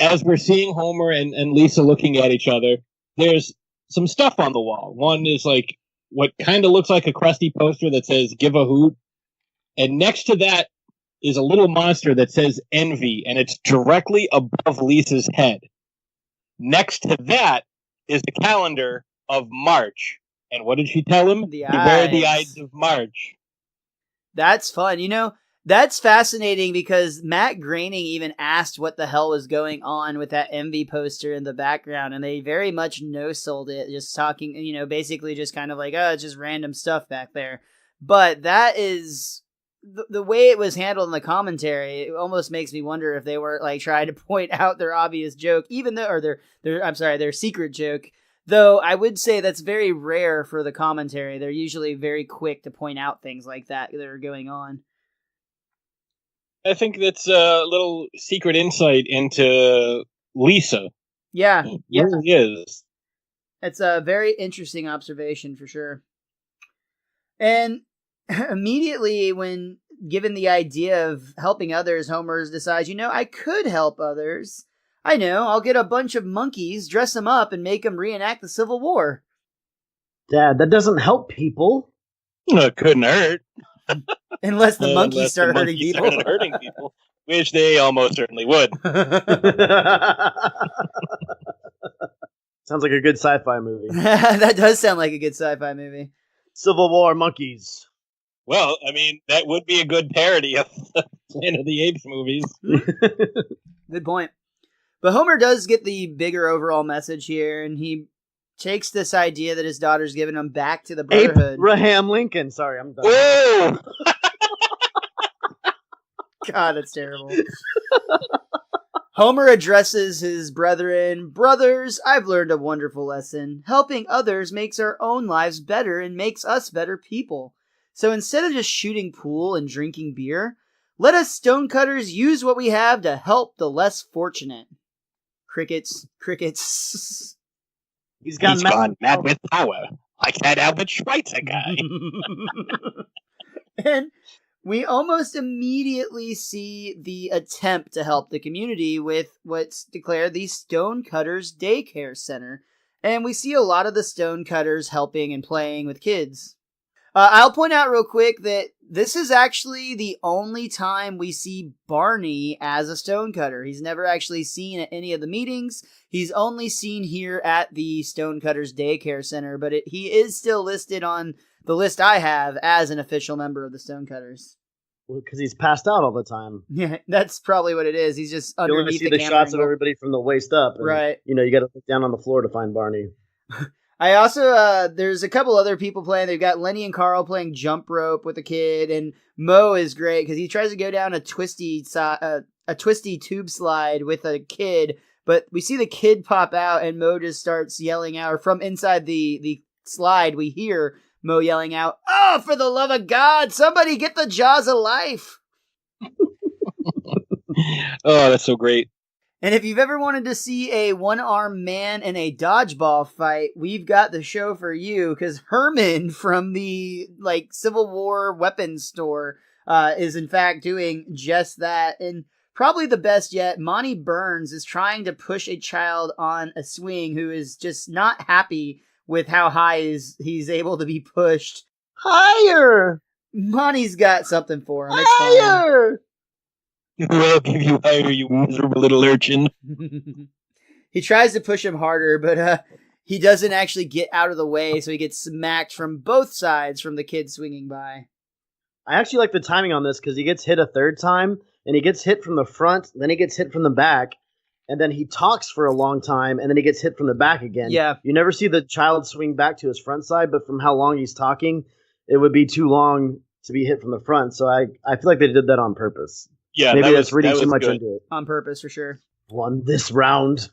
as we're seeing Homer and Lisa looking at each other, there's some stuff on the wall. One is like what kind of looks like a crusty poster that says "Give a hoot," and next to that is a little monster that says "Envy," and it's directly above Lisa's head. Next to that is the calendar of March. And what did she tell him? Beware the Ides of March. That's fun. That's fascinating because Matt Groening even asked what the hell was going on with that Envy poster in the background, and they very much no-sold it, just talking, basically just kind of like, oh, it's just random stuff back there. But that is... The way it was handled in the commentary, it almost makes me wonder if they were like trying to point out their obvious joke, even though, or their secret joke. Though I would say that's very rare for the commentary. They're usually very quick to point out things like that are going on. I think that's a little secret insight into Lisa. Yeah. It really is. It's a very interesting observation for sure. And immediately when given the idea of helping others, Homer decides, I could help others. I know, I'll get a bunch of monkeys, dress them up, and make them reenact the Civil War. Dad, that doesn't help people. It couldn't hurt. Unless the monkeys start hurting people. Started hurting people, which they almost certainly would. Sounds like a good sci-fi movie. That does sound like a good sci-fi movie. Civil War monkeys. Well, I mean, that would be a good parody of the Planet of the Apes movies. Good point. But Homer does get the bigger overall message here, and he takes this idea that his daughter's giving him back to the Brotherhood. Abraham Lincoln. Sorry, I'm done. Whoa! God, that's terrible. Homer addresses his brethren. Brothers, I've learned a wonderful lesson. Helping others makes our own lives better and makes us better people. So instead of just shooting pool and drinking beer, let us stonecutters use what we have to help the less fortunate. Crickets. He's gone mad with power, like that Albert Schweitzer guy. And we almost immediately see the attempt to help the community with what's declared the Stonecutters Daycare Center. And we see a lot of the stonecutters helping and playing with kids. I'll point out real quick that this is actually the only time we see Barney as a stonecutter. He's never actually seen at any of the meetings. He's only seen here at the Stonecutters Daycare Center, but he is still listed on the list I have as an official member of the Stonecutters. Well, because he's passed out all the time. Yeah, that's probably what it is. He's just underneath you only see the the shots angle. of everybody from the waist up. And, right. You got to look down on the floor to find Barney. I also, there's a couple other people playing. They've got Lenny and Carl playing jump rope with a kid, and Mo is great because he tries to go down a twisty tube slide with a kid, but we see the kid pop out, and Mo just starts yelling out, or from inside the slide, we hear Mo yelling out, "Oh, for the love of God, somebody get the jaws of life!" Oh, that's so great. And if you've ever wanted to see a one-armed man in a dodgeball fight, we've got the show for you, because Herman from the Civil War weapons store is in fact doing just that. And probably the best yet, Monty Burns is trying to push a child on a swing who is just not happy with how high he's able to be pushed. Higher! Monty's got something for him. It's higher! Fine. I'll give you higher, you miserable little urchin. He tries to push him harder, but he doesn't actually get out of the way, so he gets smacked from both sides from the kid swinging by. I actually like the timing on this because he gets hit a third time, and he gets hit from the front, then he gets hit from the back, and then he talks for a long time, and then he gets hit from the back again. Yeah. You never see the child swing back to his front side, but from how long he's talking, it would be too long to be hit from the front, so I feel like they did that on purpose. Yeah, maybe that's reading too much into it. On purpose, for sure. Won this round.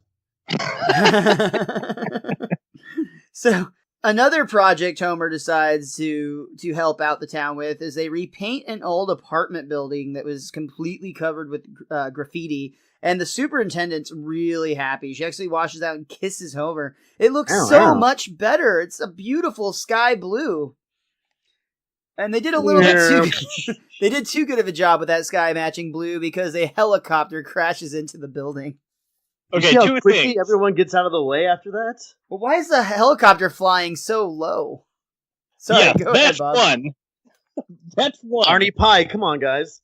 So Another project Homer decides to help out the town with is they repaint an old apartment building that was completely covered with graffiti. And the superintendent's really happy. She actually washes out and kisses Homer. It looks much better. It's a beautiful sky blue. And they did a little bit too they did too good of a job with that sky matching blue because a helicopter crashes into the building. Okay, See how two quickly things. everyone gets out of the way after that? Well, why is the helicopter flying so low? Sorry, go ahead, that's Bob. one. That's one. Arnie Pie, come on, guys.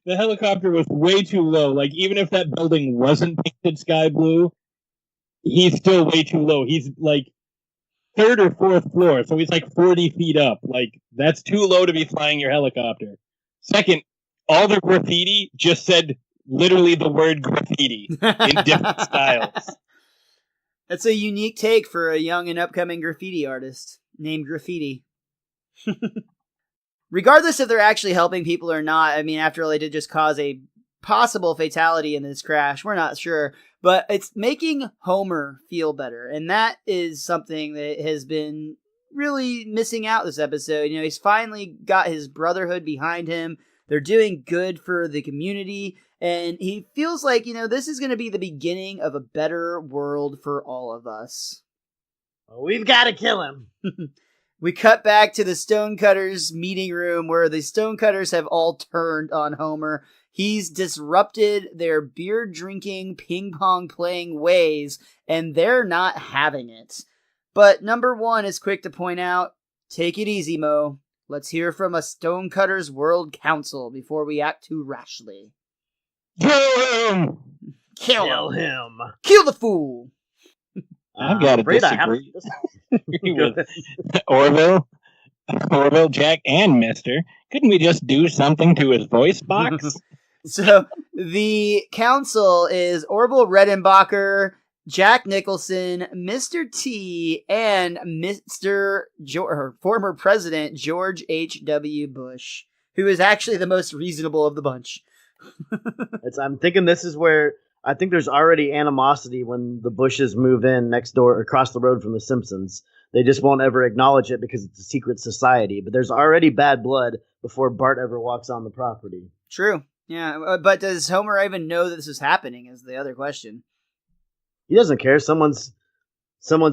The helicopter was way too low. Like, even if that building wasn't painted sky blue, he's still way too low. He's like 3rd or 4th floor, so he's like 40 feet up. Like, that's too low to be flying your helicopter. Second, all the graffiti just said literally the word graffiti in different styles. That's a unique take for a young and upcoming graffiti artist named Graffiti. Regardless if they're actually helping people or not, I mean, after all, they did just cause a possible fatality in this crash. We're not sure, but it's making Homer feel better, and that is something that has been really missing out this episode. You know, he's finally got his brotherhood behind him. They're doing good for the community, and he feels like, you know, this is going to be the beginning of a better world for all of us. We've got to kill him. We cut back to the Stonecutters meeting room where the Stonecutters have all turned on Homer. He's disrupted their beer-drinking, ping-pong-playing ways, and they're not having it. But number one is quick to point out, take it easy, Mo. Let's hear from a Stonecutters World Council before we act too rashly. Kill him! Kill him! Kill the fool! I've got to disagree with Orville, Jack, and Mister. Couldn't we just do something to his voice box? So, the council is Orville Redenbacher, Jack Nicholson, Mr. T, and former President George H.W. Bush, who is actually the most reasonable of the bunch. I'm thinking this is where I think there's already animosity when the Bushes move in next door, across the road from the Simpsons. They just won't ever acknowledge it because it's a secret society. But there's already bad blood before Bart ever walks on the property. True. Yeah, but does Homer even know that this is happening is the other question. He doesn't care. Someone's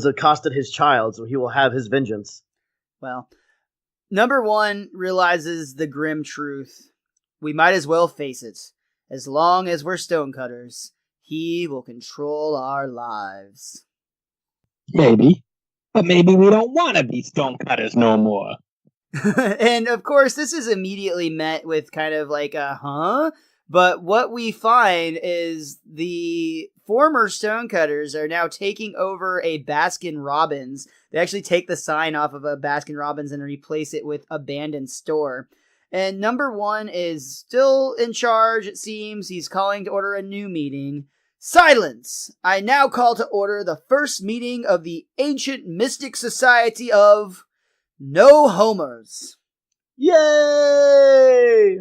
accosted his child, so he will have his vengeance. Well, number one realizes the grim truth. We might as well face it. As long as we're Stonecutters, he will control our lives. Maybe. But maybe we don't want to be Stonecutters no more. And, of course, this is immediately met with kind of like a, huh? But what we find is the former Stonecutters are now taking over a Baskin-Robbins. They actually take the sign off of a Baskin-Robbins and replace it with Abandoned Store. And number one is still in charge, it seems. He's calling to order a new meeting. Silence! I now call to order the first meeting of the Ancient Mystic Society of No Homers. Yay!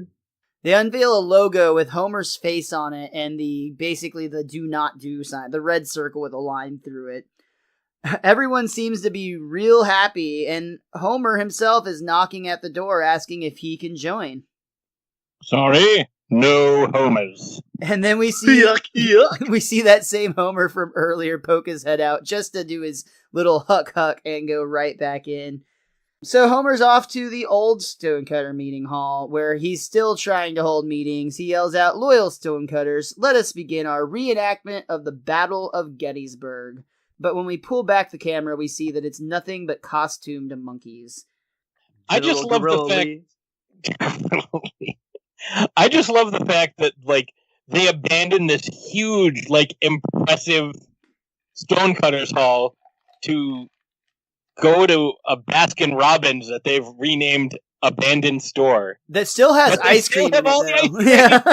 They unveil a logo with Homer's face on it and basically the do not do sign, the red circle with a line through it. Everyone seems to be real happy, and Homer himself is knocking at the door asking if he can join. Sorry, no Homers. And then we see yuck. we see that same Homer from earlier poke his head out just to do his little huck and go right back in. So Homer's off to the old Stonecutter meeting hall, where he's still trying to hold meetings. He yells out, "Loyal Stonecutters, let us begin our reenactment of the Battle of Gettysburg." But when we pull back the camera, we see that it's nothing but costumed monkeys. I just love the fact that, like, they abandoned this huge, like, impressive Stonecutters Hall to go to a Baskin-Robbins that they've renamed Abandoned Store. That still has ice cream in it, Yeah.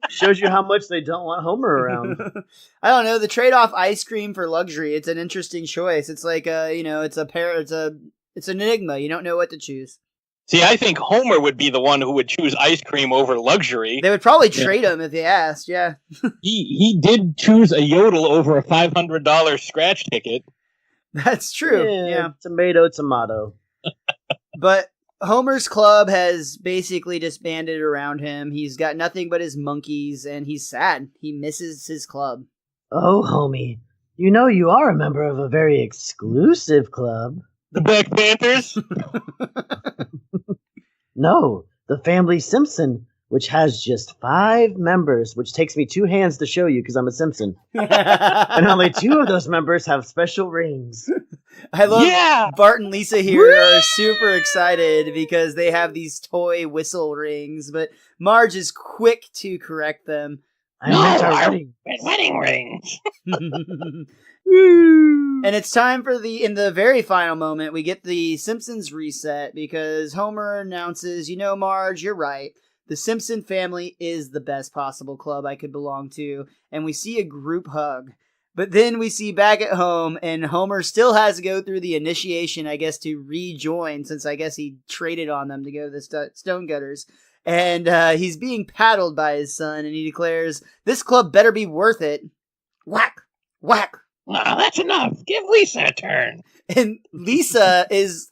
Shows you how much they don't want Homer around. I don't know, the trade-off ice cream for luxury, it's an interesting choice. It's like it's an enigma. You don't know what to choose. See, I think Homer would be the one who would choose ice cream over luxury. They would probably trade him if they asked, yeah. He did choose a Yodel over a $500 scratch ticket. That's true. Yeah. Tomato. But Homer's club has basically disbanded around him. He's got nothing but his monkeys, and he's sad. He misses his club. Oh, homie, you know you are a member of a very exclusive club. The Black Panthers? No, the Family Simpson, which has just 5 members, which takes me 2 hands to show you because I'm a Simpson. And only 2 of those members have special rings. I love Bart and Lisa here are super excited because they have these toy whistle rings, but Marge is quick to correct them. Wedding rings. And it's time for in the very final moment, we get the Simpsons reset because Homer announces, Marge, you're right. The Simpson family is the best possible club I could belong to. And we see a group hug. But then we see back at home, and Homer still has to go through the initiation, I guess, to rejoin, since I guess he traded on them to go to the Stone Gutters. And he's being paddled by his son, and he declares, this club better be worth it. Whack! Whack! Nah, that's enough. Give Lisa a turn. And Lisa is,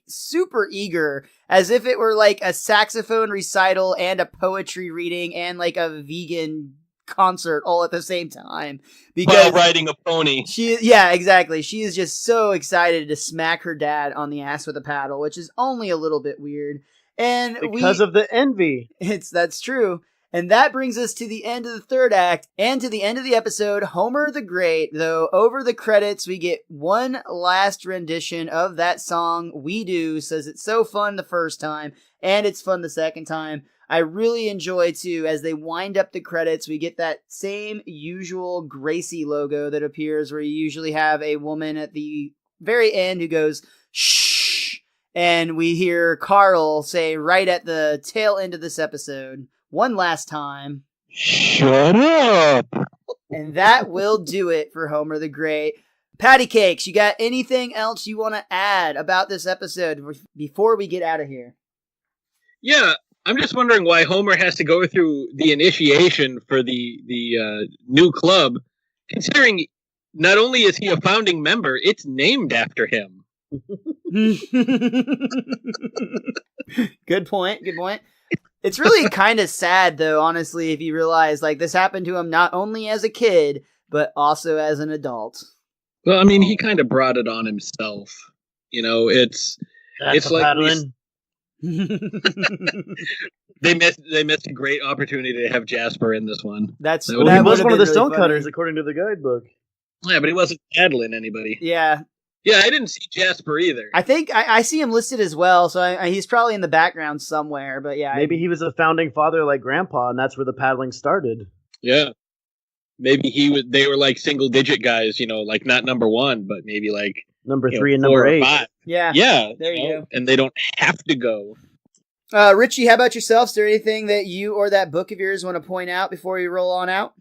super eager, as if it were, a saxophone recital and a poetry reading and, a vegan concert all at the same time. Because while riding a pony. Yeah, exactly. She is just so excited to smack her dad on the ass with a paddle, which is only a little bit weird. And because of the envy. That's true. And that brings us to the end of the third act and to the end of the episode. Homer the Great, though, over the credits, we get one last rendition of that song, We Do, says it's so fun the first time and it's fun the second time. I really enjoy, too, as they wind up the credits, we get that same usual Gracie logo that appears where you usually have a woman at the very end who goes, shh, and we hear Carl say right at the tail end of this episode, one last time, shut up! And that will do it for Homer the Great. Patty Cakes, you got anything else you want to add about this episode before we get out of here? Yeah. I'm just wondering why Homer has to go through the initiation for the new club, considering not only is he a founding member, it's named after him. Good point. It's really kind of sad, though, honestly, if you realize this happened to him not only as a kid, but also as an adult. Well, I mean, he kind of brought it on himself. It's like paddling. They missed a great opportunity to have Jasper in this one. He was one of the Stonecutters, according to the guidebook. Yeah, but he wasn't paddling anybody. Yeah, I didn't see Jasper either. I think I see him listed as well, so he's probably in the background somewhere. But yeah, maybe he was a founding father like Grandpa, and that's where the paddling started. Yeah, maybe they were single digit guys, not number 1, but maybe number 3 and number 8. 5. Yeah. There you go. And they don't have to go. Richie, how about yourself? Is there anything that you or that book of yours want to point out before you roll on out?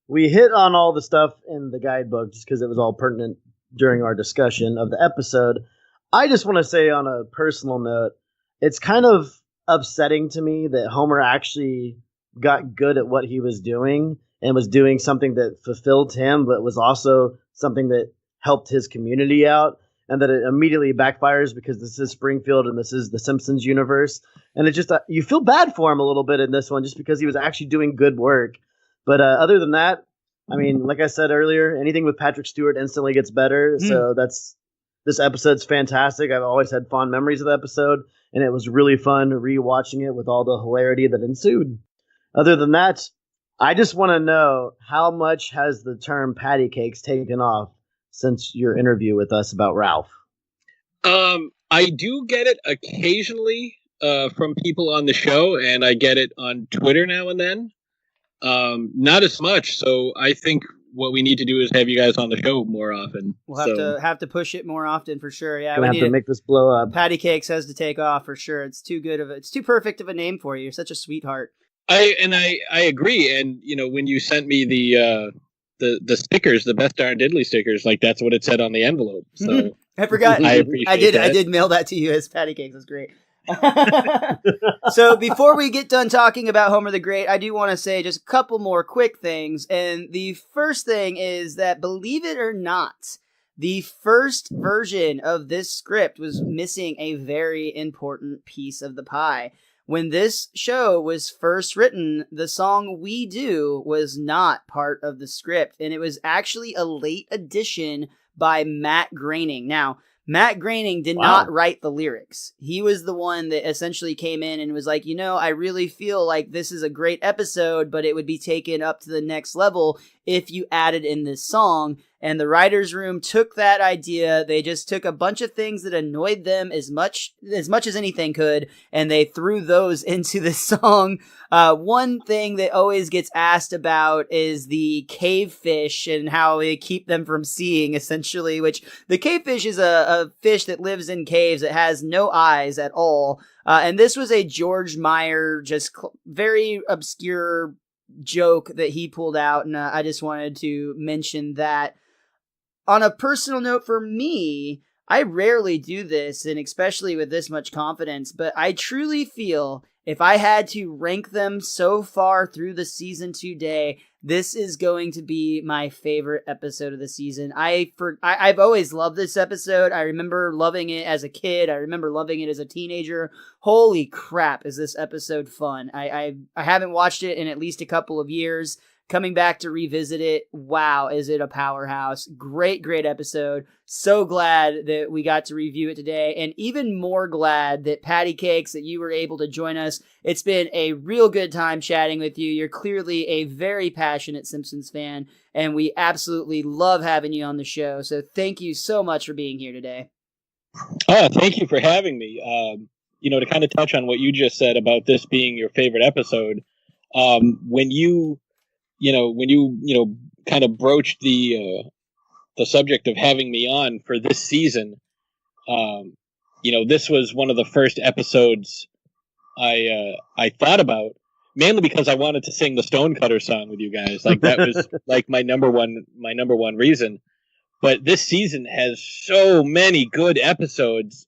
We hit on all the stuff in the guidebook just because it was all pertinent during our discussion of the episode. I just want to say on a personal note, it's kind of upsetting to me that Homer actually got good at what he was doing and was doing something that fulfilled him, but was also something that helped his community out, and that it immediately backfires because this is Springfield and this is the Simpsons universe. And it just, you feel bad for him a little bit in this one just because he was actually doing good work. But other than that, I mean, like I said earlier, anything with Patrick Stewart instantly gets better. So this episode's fantastic. I've always had fond memories of the episode, and it was really fun rewatching it with all the hilarity that ensued. Other than that, I just want to know, how much has the term patty cakes taken off since your interview with us about Ralph? I do get it occasionally from people on the show, and I get it on Twitter now and then. Not as much, so I think what we need to do is have you guys on the show more often. We'll have to push it more often for sure. Yeah, we have to make this blow up. Patty Cakes has to take off for sure. It's too perfect of a name for you. You're such a sweetheart. I agree. And when you sent me the stickers, the Best Darn Diddly stickers, that's what it said on the envelope. So I forgot. I appreciate that. I did mail that to you as Patty Cakes. That's great. So before we get done talking about Homer the Great, I do want to say just a couple more quick things. And the first thing is that, believe it or not, The first version of this script was missing a very important piece of the pie. When this show was first written, the song We Do was not part of the script, and it was actually a late addition by Matt Groening. Now, Matt Groening did not write the lyrics. He was the one that essentially came in and was like, I really feel like this is a great episode, but it would be taken up to the next level if you added in this song. And the writer's room took that idea. They just took a bunch of things that annoyed them as much as anything could, and they threw those into the song. One thing that always gets asked about is the cave fish and how they keep them from seeing, essentially, which the cave fish is a fish that lives in caves. It has no eyes at all. And this was a George Meyer, just very obscure joke that he pulled out, and I just wanted to mention that. On a personal note for me, I rarely do this, and especially with this much confidence, but I truly feel if I had to rank them so far through the season today, this is going to be my favorite episode of the season. I've always loved this episode. I remember loving it as a kid. I remember loving it as a teenager. Holy crap, is this episode fun. I haven't watched it in at least a couple of years. Coming back to revisit it, wow, is it a powerhouse. Great episode. So glad that we got to review it today, and even more glad that Patty Cakes, that you were able to join us. It's been a real good time chatting with you. You're clearly a very passionate Simpsons fan, and we absolutely love having you on the show. So thank you so much for being here today. Thank you for having me. To kind of touch on what you just said about this being your favorite episode, when you kind of broached the subject of having me on for this season, this was one of the first episodes I thought about, mainly because I wanted to sing the Stonecutter song with you guys. Like that was like my number one reason. But this season has so many good episodes.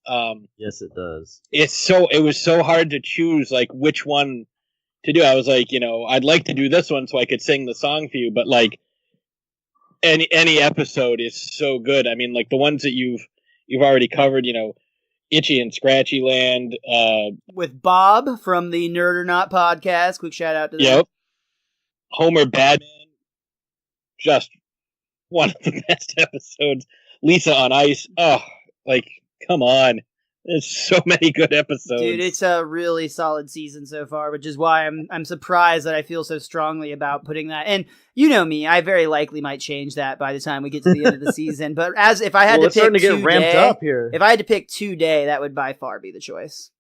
Yes, it does. It was so hard to choose like which one to do. I was like, I'd like to do this one so I could sing the song for you, but like any episode is so good. I mean, like the ones that you've already covered, Itchy and Scratchy Land, with Bob from the Nerd or Not podcast. Quick shout out to them. Yep. Homer Badman, just one of the best episodes. Lisa on Ice. Oh, like come on. There's so many good episodes. Dude, it's a really solid season so far, which is why I'm surprised that I feel so strongly about putting that. And you know me, I very likely might change that by the time we get to the end of the season. But if I had to pick get ramped up here. If I had to pick today, that would by far be the choice.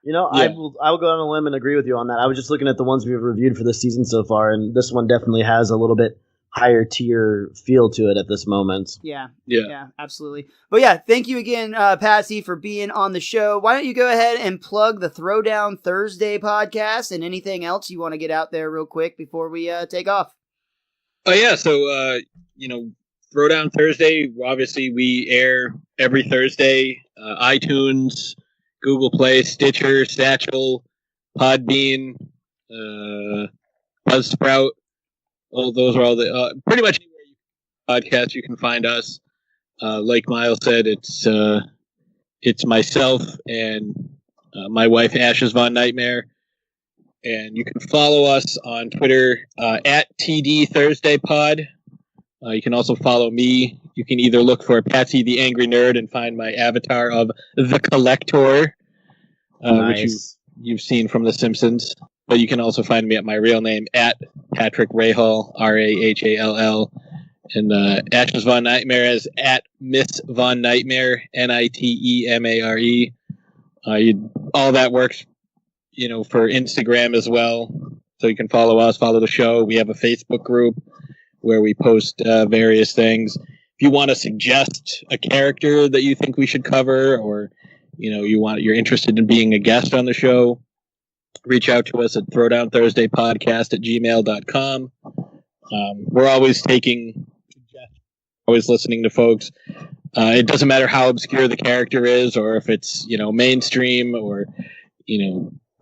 Yeah. I will go on a limb and agree with you on that. I was just looking at the ones we've reviewed for this season so far, and this one definitely has a little bit higher tier feel to it at this moment. Yeah, absolutely. But yeah, thank you again, Patsy, for being on the show. Why don't you go ahead and plug the Throwdown Thursday podcast and anything else you want to get out there real quick before we take off? Oh yeah, so Throwdown Thursday. Obviously, we air every Thursday. iTunes, Google Play, Stitcher, Satchel, Podbean, Buzzsprout. Well, those are all the pretty much anywhere you podcast you can find us. Like Miles said, it's myself and my wife Ashes Von Nightmare, and you can follow us on Twitter at TD Thursday Pod. You can also follow me. You can either look for Patsy the Angry Nerd and find my avatar of the Collector, which you've seen from The Simpsons. But you can also find me at my real name, at Patrick Rahal, Rahall, and Ashes Von Nightmare as at Miss Von Nightmare, Nitemare. All that works, for Instagram as well. So you can follow us, follow the show. We have a Facebook group where we post various things. If you want to suggest a character that you think we should cover, or you're interested in being a guest on the show, reach out to us at throwdownthursdaypodcast@gmail.com. We're always taking suggestions, always listening to folks. It doesn't matter how obscure the character is, or if it's mainstream, or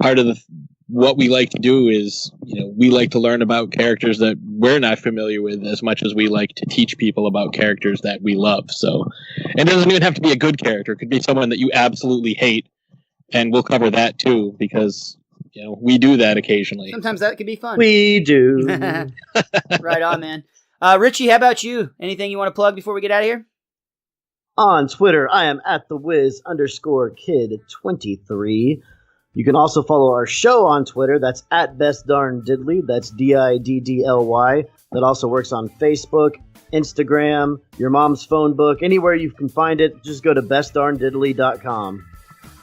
part of what we like to do is we like to learn about characters that we're not familiar with as much as we like to teach people about characters that we love. So, and it doesn't even have to be a good character. It could be someone that you absolutely hate, and we'll cover that too, because we do that occasionally. Sometimes that could be fun. We do. Right on, man. Richie, how about you? Anything you want to plug before we get out of here? On Twitter, I am at theWizKid23. You can also follow our show on Twitter. That's at Best Darn Diddly. That's Diddly. That also works on Facebook, Instagram, your mom's phone book. Anywhere you can find it, just go to bestdarndiddly.com.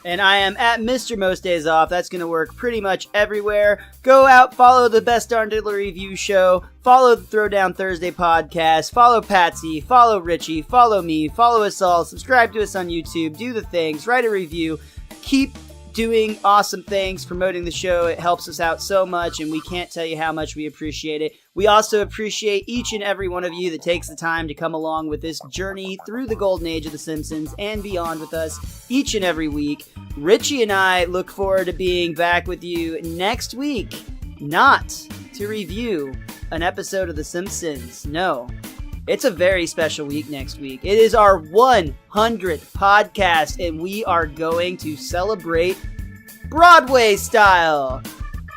And I am at MrMostDaysOff. That's going to work pretty much everywhere. Go out, follow the Best Darn Diddly Review Show, follow the Throwdown Thursday podcast, follow Patsy, follow Richie, follow me, follow us all, subscribe to us on YouTube, do the things, write a review, keep doing awesome things, promoting the show. It helps us out so much, and we can't tell you how much we appreciate it. We also appreciate each and every one of you that takes the time to come along with this journey through the golden age of The Simpsons and beyond with us each and every week. Richie and I look forward to being back with you next week, not to review an episode of The Simpsons. No. It's a very special week next week. It is our 100th podcast, and we are going to celebrate Broadway style.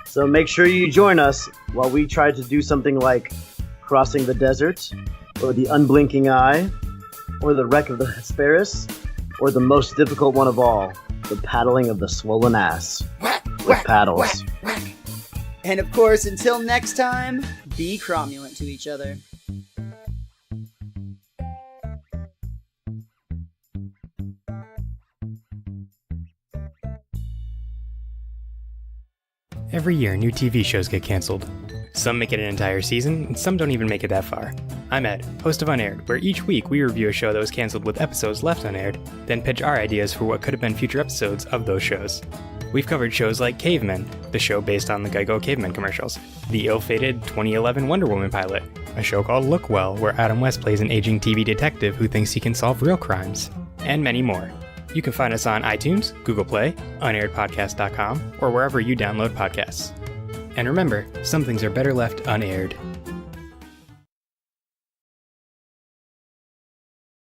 So make sure you join us while we try to do something like Crossing the Desert, or The Unblinking Eye, or The Wreck of the Hesperus, or the most difficult one of all, The Paddling of the Swollen Ass. With paddles. And of course, until next time, be cromulent to each other. Every year, new TV shows get canceled. Some make it an entire season, and some don't even make it that far. I'm Ed, host of Unaired, where each week we review a show that was canceled with episodes left unaired, then pitch our ideas for what could have been future episodes of those shows. We've covered shows like Cavemen, the show based on the Geico Cavemen commercials, the ill-fated 2011 Wonder Woman pilot, a show called Look Well, where Adam West plays an aging TV detective who thinks he can solve real crimes, and many more. You can find us on iTunes, Google Play, unairedpodcast.com, or wherever you download podcasts. And remember, some things are better left unaired.